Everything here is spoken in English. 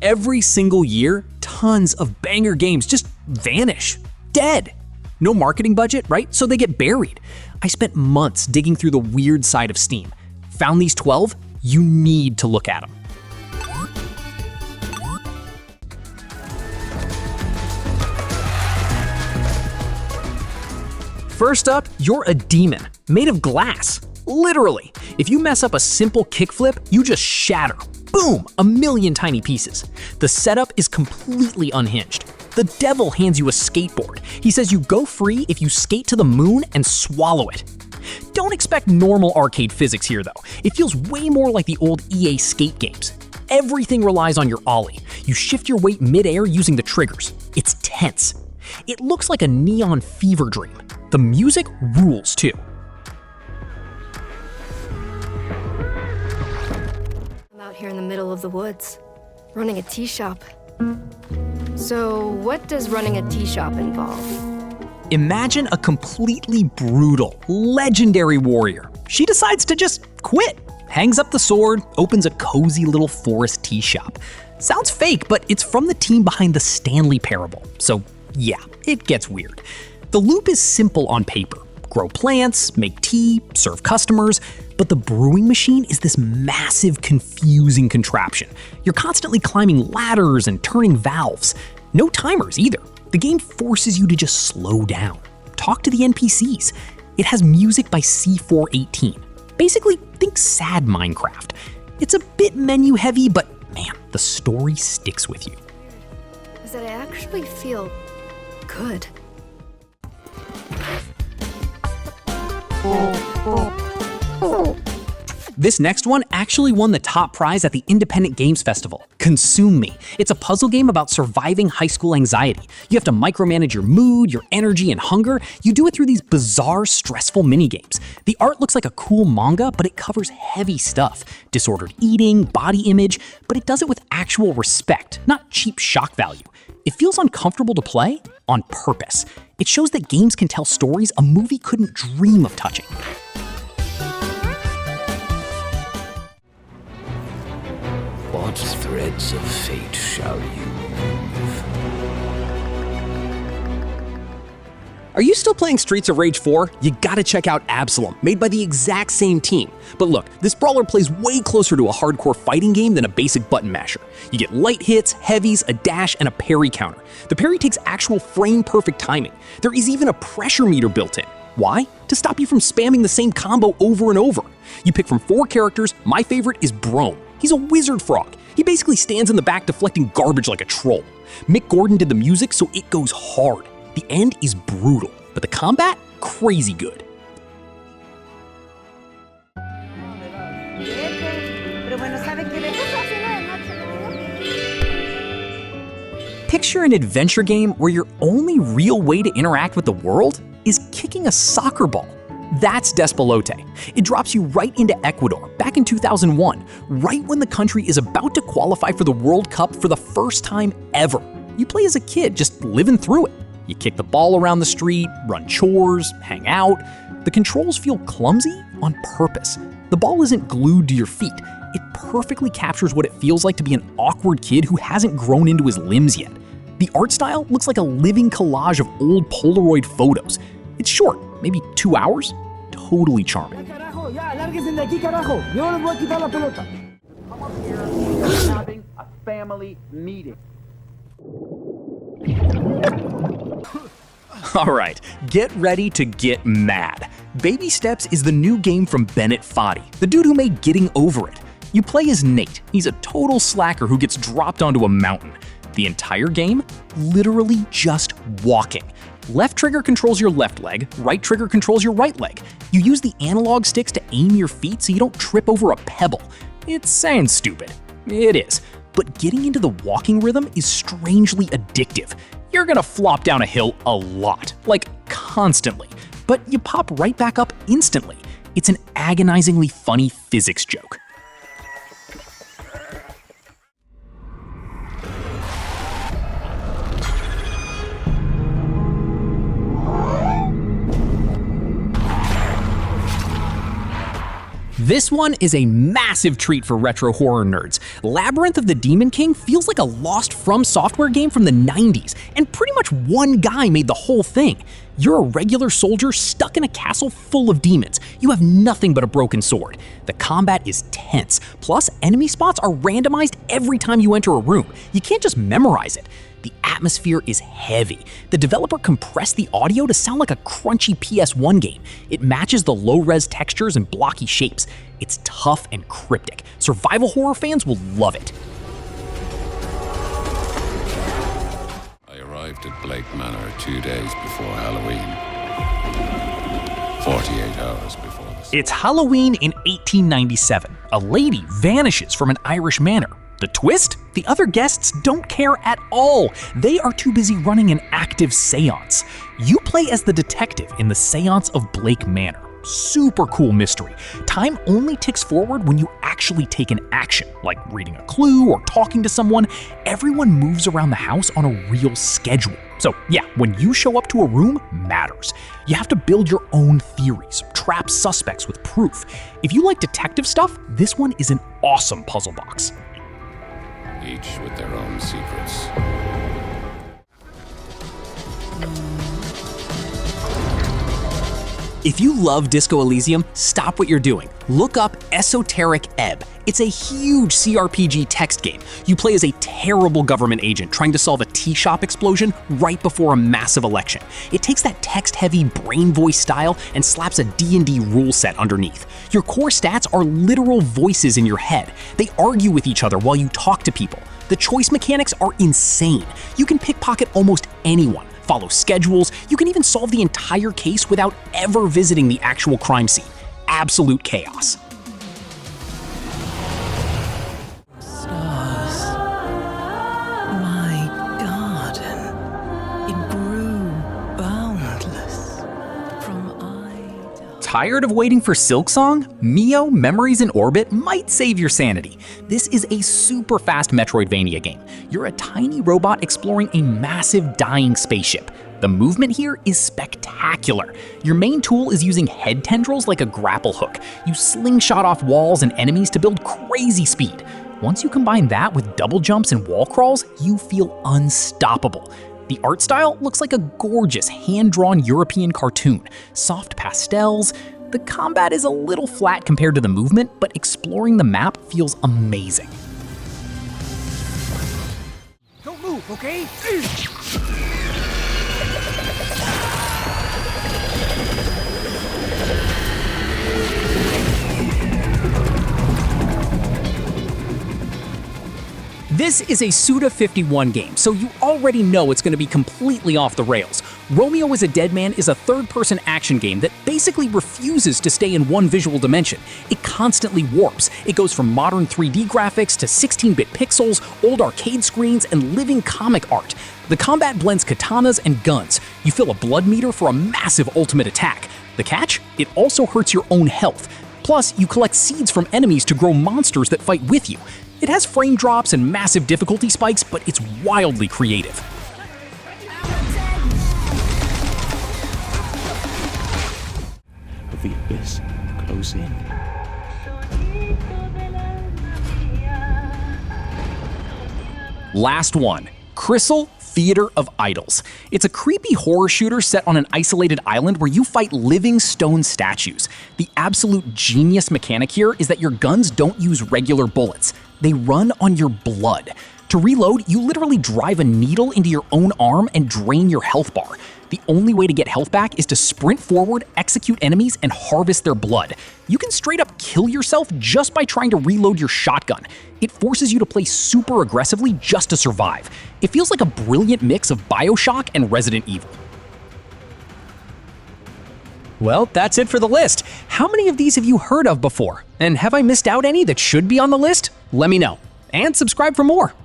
Every single year, tons of banger games just vanish. Dead. No marketing budget, right? So they get buried. I spent months digging through the weird side of Steam. Found these 12? You need to look at them. First up, you're a demon, made of glass. Literally. If you mess up a simple kickflip, you just shatter. Boom! A million tiny pieces. The setup is completely unhinged. The devil hands you a skateboard. He says you go free if you skate to the moon and swallow it. Don't expect normal arcade physics here though. It feels way more like the old EA skate games. Everything relies on your ollie. You shift your weight mid-air using the triggers. It's tense. It looks like a neon fever dream. The music rules too. I'm out here in the middle of the woods, running a tea shop. So what does running a tea shop involve? Imagine a completely brutal, legendary warrior. She decides to just quit. Hangs up the sword, opens a cozy little forest tea shop. Sounds fake, but it's from the team behind the Stanley Parable. So yeah, it gets weird. The loop is simple on paper. Grow plants, make tea, serve customers, but the brewing machine is this massive, confusing contraption. You're constantly climbing ladders and turning valves. No timers either. The game forces you to just slow down. Talk to the NPCs. It has music by C418. Basically, think sad Minecraft. It's a bit menu heavy, but man, the story sticks with you. Is that I actually feel good. This next one actually won the top prize at the Independent Games Festival. Consume Me. It's a puzzle game about surviving high school anxiety. You have to micromanage your mood, your energy, and hunger. You do it through these bizarre, stressful minigames. The art looks like a cool manga, but it covers heavy stuff. Disordered eating, body image, but it does it with actual respect, not cheap shock value. It feels uncomfortable to play on purpose. It shows that games can tell stories a movie couldn't dream of touching. What threads of fate shall you weave? Are you still playing Streets of Rage 4? You gotta check out Absalom, made by the exact same team. But look, this brawler plays way closer to a hardcore fighting game than a basic button masher. You get light hits, heavies, a dash, and a parry counter. The parry takes actual frame-perfect timing. There is even a pressure meter built in. Why? To stop you from spamming the same combo over and over. You pick from 4 characters. My favorite is Brome. He's a wizard frog. He basically stands in the back deflecting garbage like a troll. Mick Gordon did the music, so it goes hard. The end is brutal, but the combat, crazy good. Picture an adventure game where your only real way to interact with the world is kicking a soccer ball. That's Despelote. It drops you right into Ecuador back in 2001, right when the country is about to qualify for the World Cup for the first time ever. You play as a kid, just living through it. You kick the ball around the street, run chores, hang out. The controls feel clumsy on purpose. The ball isn't glued to your feet. It perfectly captures what it feels like to be an awkward kid who hasn't grown into his limbs yet. The art style looks like a living collage of old Polaroid photos. It's short, maybe 2 hours. Totally charming. Having a family meeting. Alright, get ready to get mad. Baby Steps is the new game from Bennett Foddy, the dude who made Getting Over It. You play as Nate. He's a total slacker who gets dropped onto a mountain. The entire game, literally just walking. Left trigger controls your left leg, right trigger controls your right leg. You use the analog sticks to aim your feet so you don't trip over a pebble. It sounds stupid. It is. But getting into the walking rhythm is strangely addictive. You're gonna flop down a hill a lot, like constantly, but you pop right back up instantly. It's an agonizingly funny physics joke. This one is a massive treat for retro horror nerds. Labyrinth of the Demon King feels like a lost From Software game from the 90s, and pretty much one guy made the whole thing. You're a regular soldier stuck in a castle full of demons. You have nothing but a broken sword. The combat is tense, plus enemy spots are randomized every time you enter a room. You can't just memorize it. The atmosphere is heavy. The developer compressed the audio to sound like a crunchy PS1 game. It matches the low-res textures and blocky shapes. It's tough and cryptic. Survival horror fans will love it. I arrived at Blake Manor 2 days before Halloween. 48 hours before this. It's Halloween in 1897. A lady vanishes from an Irish manor. The twist? The other guests don't care at all. They are too busy running an active seance. You play as the detective in the Seance of Blake Manor. Super cool mystery. Time only ticks forward when you actually take an action, like reading a clue or talking to someone. Everyone moves around the house on a real schedule. So yeah, when you show up to a room, matters. You have to build your own theories, trap suspects with proof. If you like detective stuff, this one is an awesome puzzle box. Each with their own secrets. If you love Disco Elysium, stop what you're doing. Look up Esoteric Ebb. It's a huge CRPG text game. You play as a terrible government agent trying to solve a tea shop explosion right before a massive election. It takes that text-heavy brain voice style and slaps a D&D rule set underneath. Your core stats are literal voices in your head. They argue with each other while you talk to people. The choice mechanics are insane. You can pickpocket almost anyone, follow schedules, you can even solve the entire case without ever visiting the actual crime scene. Absolute chaos. Tired of waiting for Silksong? Mio Memories in Orbit might save your sanity. This is a super fast Metroidvania game. You're a tiny robot exploring a massive dying spaceship. The movement here is spectacular. Your main tool is using head tendrils like a grapple hook. You slingshot off walls and enemies to build crazy speed. Once you combine that with double jumps and wall crawls, you feel unstoppable. The art style looks like a gorgeous hand-drawn European cartoon. Soft pastels. The combat is a little flat compared to the movement, but exploring the map feels amazing. Don't move, okay? This is a Suda51 game, so you already know it's going to be completely off the rails. Romeo is a Dead Man is a third-person action game that basically refuses to stay in one visual dimension. It constantly warps. It goes from modern 3D graphics to 16-bit pixels, old arcade screens, and living comic art. The combat blends katanas and guns. You fill a blood meter for a massive ultimate attack. The catch? It also hurts your own health. Plus, you collect seeds from enemies to grow monsters that fight with you. It has frame drops and massive difficulty spikes, but it's wildly creative. The abyss close in. Last one, Crystal Theater of Idols. It's a creepy horror shooter set on an isolated island where you fight living stone statues. The absolute genius mechanic here is that your guns don't use regular bullets. They run on your blood. To reload, you literally drive a needle into your own arm and drain your health bar. The only way to get health back is to sprint forward, execute enemies, and harvest their blood. You can straight up kill yourself just by trying to reload your shotgun. It forces you to play super aggressively just to survive. It feels like a brilliant mix of BioShock and Resident Evil. Well, that's it for the list. How many of these have you heard of before? And have I missed out any that should be on the list? Let me know. And subscribe for more.